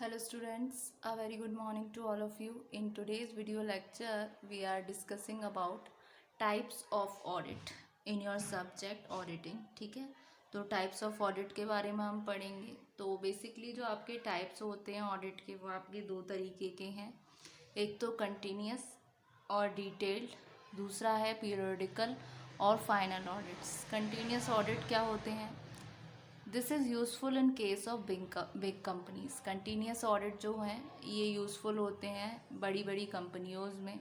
Hello students, a very good morning to all of you. In today's video lecture, we are discussing about types of audit in your subject auditing. ठीक है, तो types of audit के बारे में हम पढ़ेंगे. तो basically जो आपके टाइप्स होते हैं ऑडिट के वो आपके दो तरीके के हैं. एक तो कंटिन्यूस और डिटेल्ड, दूसरा है पीरियडिकल और फाइनल ऑडिट्स. कंटिन्यूस ऑडिट क्या होते हैं? This is useful in case of big companies. Continuous audit जो हैं ये यूज़फुल होते हैं बड़ी बड़ी कंपनियों में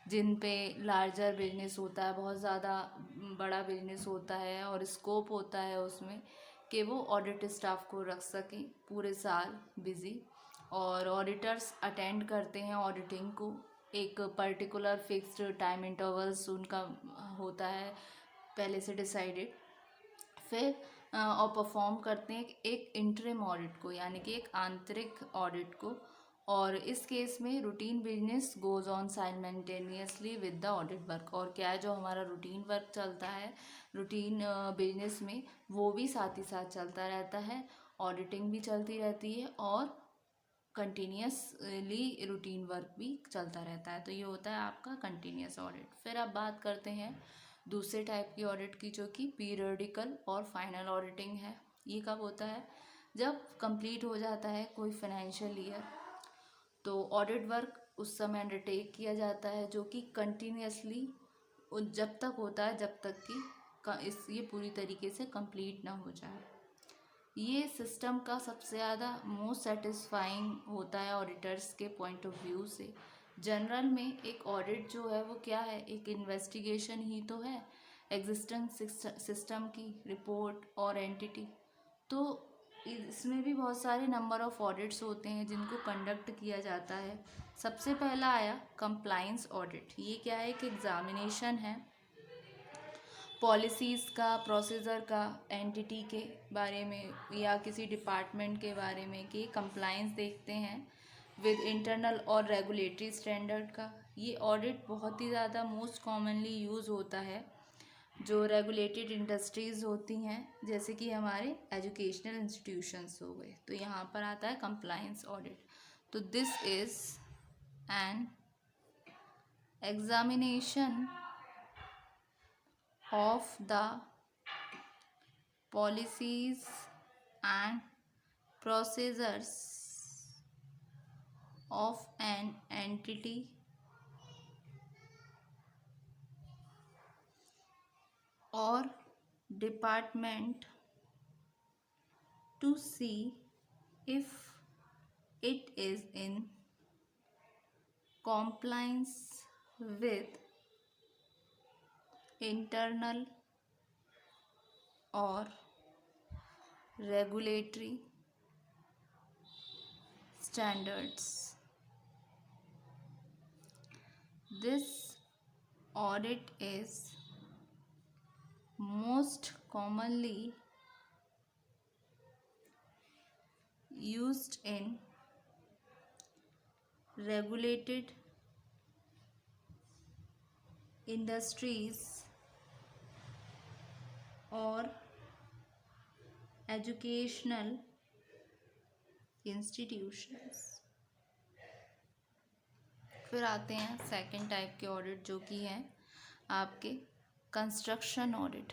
जिन पे लार्जर बिजनेस होता है, बहुत ज़्यादा बड़ा बिजनेस होता है और स्कोप होता है उसमें कि वो ऑडिट स्टाफ को रख सकें पूरे साल बिज़ी. और ऑडिटर्स अटेंड करते हैं ऑडिटिंग को. एक पर्टिकुलर फिक्स्ड टाइम इंटरवल्स उनका होता है पहले से डिसाइडेड. फिर और परफॉर्म करते हैं एक इंटरिम ऑडिट को, यानी कि एक आंतरिक ऑडिट को. और इस केस में routine business goes on simultaneously with the audit work. और क्या है, जो हमारा रूटीन वर्क चलता है रूटीन बिजनेस में वो भी साथ ही साथ चलता रहता है. ऑडिटिंग भी चलती रहती है और कंटिन्यूसली रूटीन वर्क भी चलता रहता है. तो ये होता है आपका कंटिन्यूस ऑडिट. फिर अब बात करते हैं दूसरे टाइप की ऑडिट की, जो कि पीरियडिकल और फाइनल ऑडिटिंग है. ये कब होता है? जब कंप्लीट हो जाता है कोई फाइनेंशियल ईयर तो ऑडिट वर्क उस समय अंडरटेक किया जाता है, जो कि कंटिन्यूसली जब तक होता है जब तक कि ये पूरी तरीके से कंप्लीट ना हो जाए. ये सिस्टम का सबसे ज़्यादा मोस्ट सेटिस्फाइंग होता है ऑडिटर्स के पॉइंट ऑफ व्यू से. जनरल में एक ऑडिट जो है वो क्या है, एक इन्वेस्टिगेशन ही तो है एग्जिस्टिंग सिस्टम की रिपोर्ट और एंटिटी. तो इसमें भी बहुत सारे नंबर ऑफ ऑडिट्स होते हैं जिनको कंडक्ट किया जाता है. सबसे पहला आया कंप्लायंस ऑडिट. ये क्या है, एक एग्जामिनेशन है पॉलिसीज़ का, प्रोसीजर का, एंटिटी के बारे में या किसी डिपार्टमेंट के बारे में कि कंप्लायंस देखते हैं विद इंटरनल और रेगुलेटरी स्टैंडर्ड का. ये ऑडिट बहुत ही ज़्यादा मोस्ट कॉमनली यूज़ होता है जो रेगुलेटेड इंडस्ट्रीज़ होती हैं, जैसे कि हमारे एजुकेशनल इंस्टीट्यूशंस हो गए. तो यहाँ पर आता है कंप्लायंस ऑडिट. तो this is an examination of the policies and procedures of an entity or department to see if it is in compliance with internal or regulatory standards. This audit is most commonly used in regulated industries और educational institutions. फिर आते हैं second type के audit, जो कि है आपके construction audit.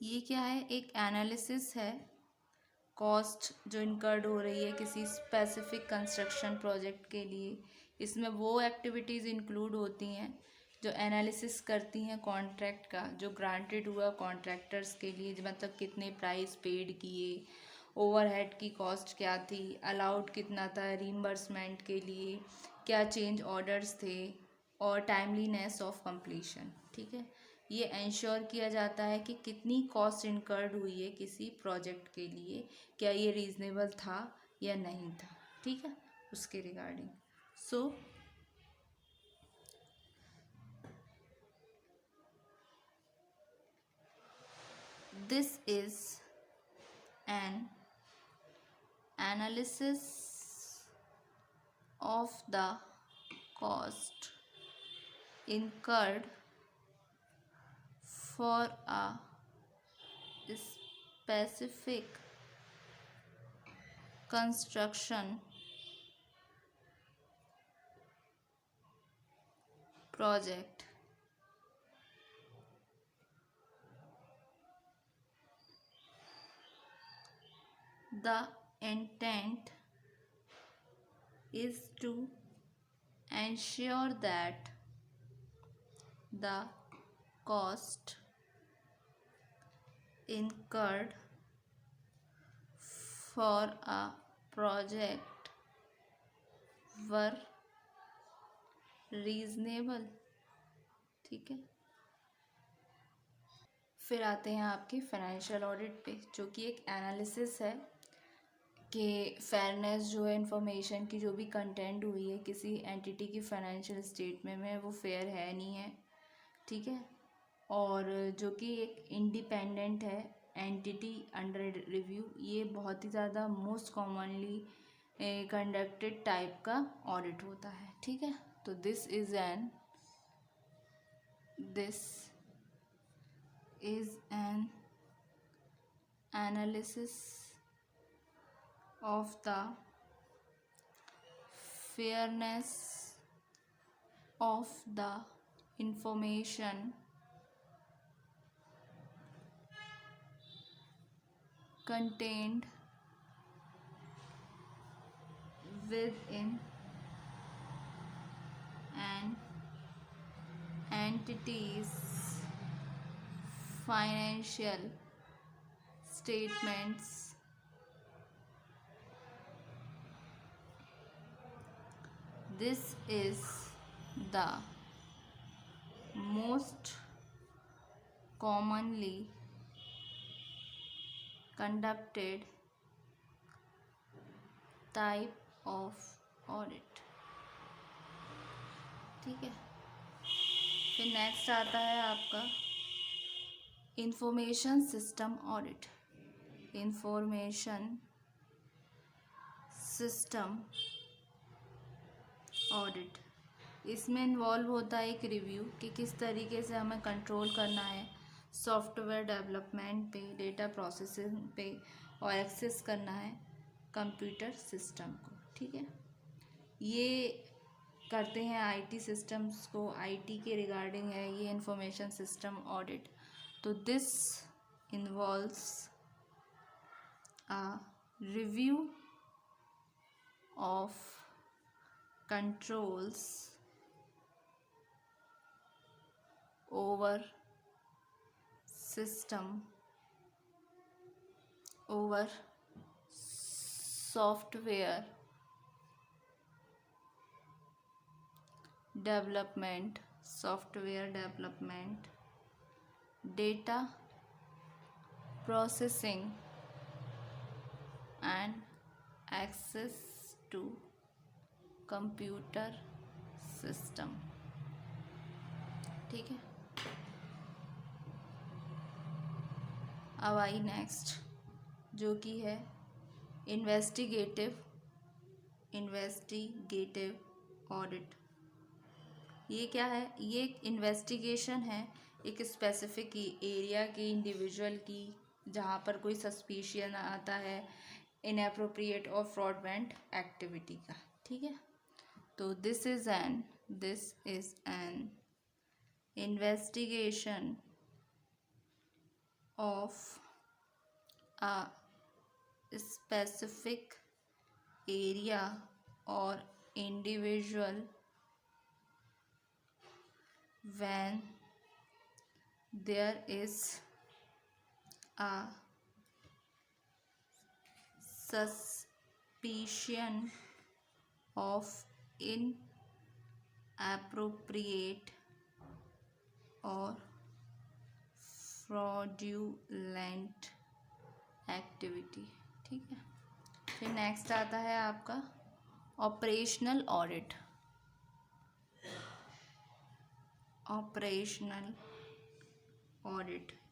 ये क्या है, एक एनालिसिस है कॉस्ट जो इनकर्ड हो रही है किसी स्पेसिफिक कंस्ट्रक्शन प्रोजेक्ट के लिए. इसमें वो एक्टिविटीज़ इंक्लूड होती हैं जो एनालिसिस करती हैं कॉन्ट्रैक्ट का जो ग्रांटेड हुआ कॉन्ट्रैक्टर्स के लिए, मतलब कितने प्राइस पेड किए, ओवरहेड की कॉस्ट क्या थी, अलाउड कितना था रीइंबर्समेंट के लिए, क्या चेंज ऑर्डर्स थे और टाइमलीनेस ऑफ कंप्लीशन. ठीक है, ये इंश्योर किया जाता है कि कितनी कॉस्ट इनकर्ड हुई है किसी प्रोजेक्ट के लिए, क्या ये रीज़नेबल था या नहीं था. ठीक है, उसके regarding. So this is an analysis of the cost incurred for a specific construction project. The intent is to ensure that the cost incurred for a project were reasonable. ठीक है, फिर आते हैं आपके फाइनेंशियल ऑडिट पे, जो कि एक एनालिसिस है कि फेयरनेस जो है इंफॉर्मेशन की जो भी कंटेंट हुई है किसी एंटिटी की फाइनेंशियल स्टेटमेंट में वो फेयर है नहीं है, ठीक है, और जो कि एक इंडिपेंडेंट है एंटिटी अंडर रिव्यू। ये बहुत ही ज़्यादा मोस्ट कॉमनली कंडक्टेड टाइप का ऑडिट होता है, ठीक है। तो this is an analysis of the fairness of the information contained within an entity's financial statements. This is the most commonly conducted type of audit, ठीक है। फिर नेक्स्ट आता है आपका information system audit. Information system audit, इसमें involve होता है एक रिव्यू कि किस तरीके से हमें कंट्रोल करना है सॉफ्टवेयर डेवलपमेंट पे, डेटा प्रोसेसिंग पे, और एक्सेस करना है कंप्यूटर सिस्टम को, ठीक है। ये करते हैं आईटी सिस्टम्स को, आईटी के रिगार्डिंग है ये इंफॉर्मेशन सिस्टम ऑडिट। तो this involves a review of controls over software development, data processing and access to computer system, ठीक है। अब आई नेक्स्ट, जो कि है इन्वेस्टिगेटिव ऑडिट। ये क्या है? ये एक इन्वेस्टिगेशन है एक स्पेसिफिक एरिया की, इंडिविजुअल की, जहाँ पर कोई सस्पिशियन आता है इनएप्रोप्रिएट और फ्रॉडलेंट एक्टिविटी का, ठीक है। तो this is an investigation of a specific area और individual when there is a suspicion of inappropriate or fraudulent activity, ठीक है। फिर नेक्स्ट आता है आपका ऑपरेशनल ऑडिट।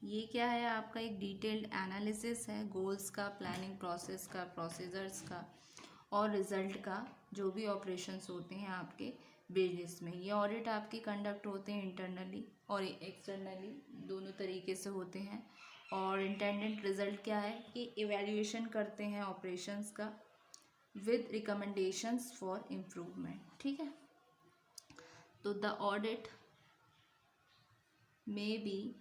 ये क्या है? आपका एक डिटेल्ड एनालिसिस है गोल्स का, प्लानिंग प्रोसेस का, प्रोसीजर्स का और रिजल्ट का, जो भी ऑपरेशंस होते हैं आपके बिजनेस में। ये ऑडिट आपकी कंडक्ट होते हैं इंटरनली और एक्सटर्नली, दोनों तरीके से होते हैं। और इंटेंडेड रिजल्ट क्या है कि इवैल्यूएशन करते हैं ऑपरेशंस का with recommendations for improvement. ठीक है, तो the audit may be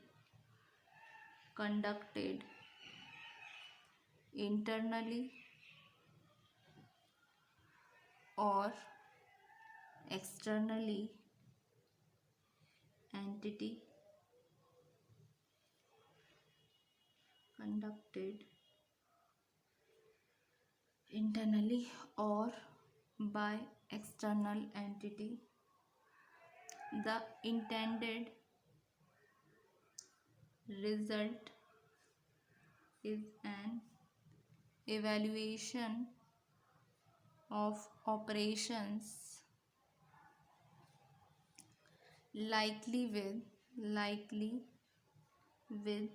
conducted internally or externally entity conducted internally or by external entity. The intended result is an evaluation of operations likely with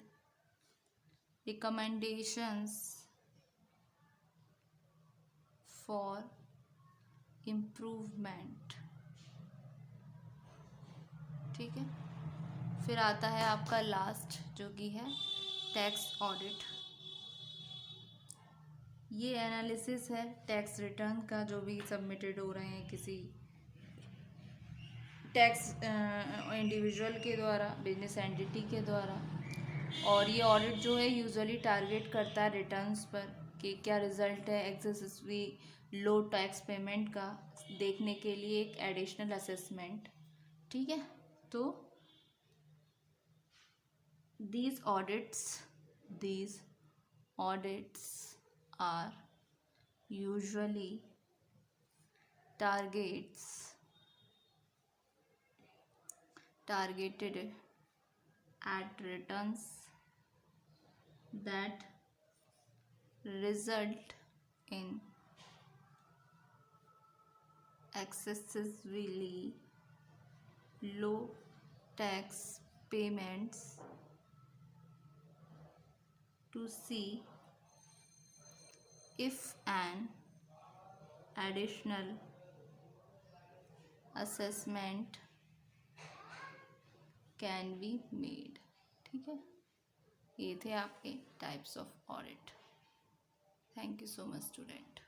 recommendations for improvement. ठीक है, फिर आता है आपका last जो कि है टैक्स ऑडिट। ये एनालिसिस है टैक्स रिटर्न का जो भी सबमिटेड हो रहे हैं किसी टैक्स इंडिविजुअल के द्वारा, बिजनेस एंटिटी के द्वारा। और ये ऑडिट जो है यूजुअली टारगेट करता है रिटर्न्स पर कि क्या रिजल्ट है एक्सेसिवली लो टैक्स पेमेंट का, देखने के लिए एक एडिशनल असेसमेंट। ठीक है, तो these audits are usually targeted at returns that result in excessively low tax payments to see if an additional assessment can be made। ठीक है, ये थे आपके types of audit. Thank you so much student.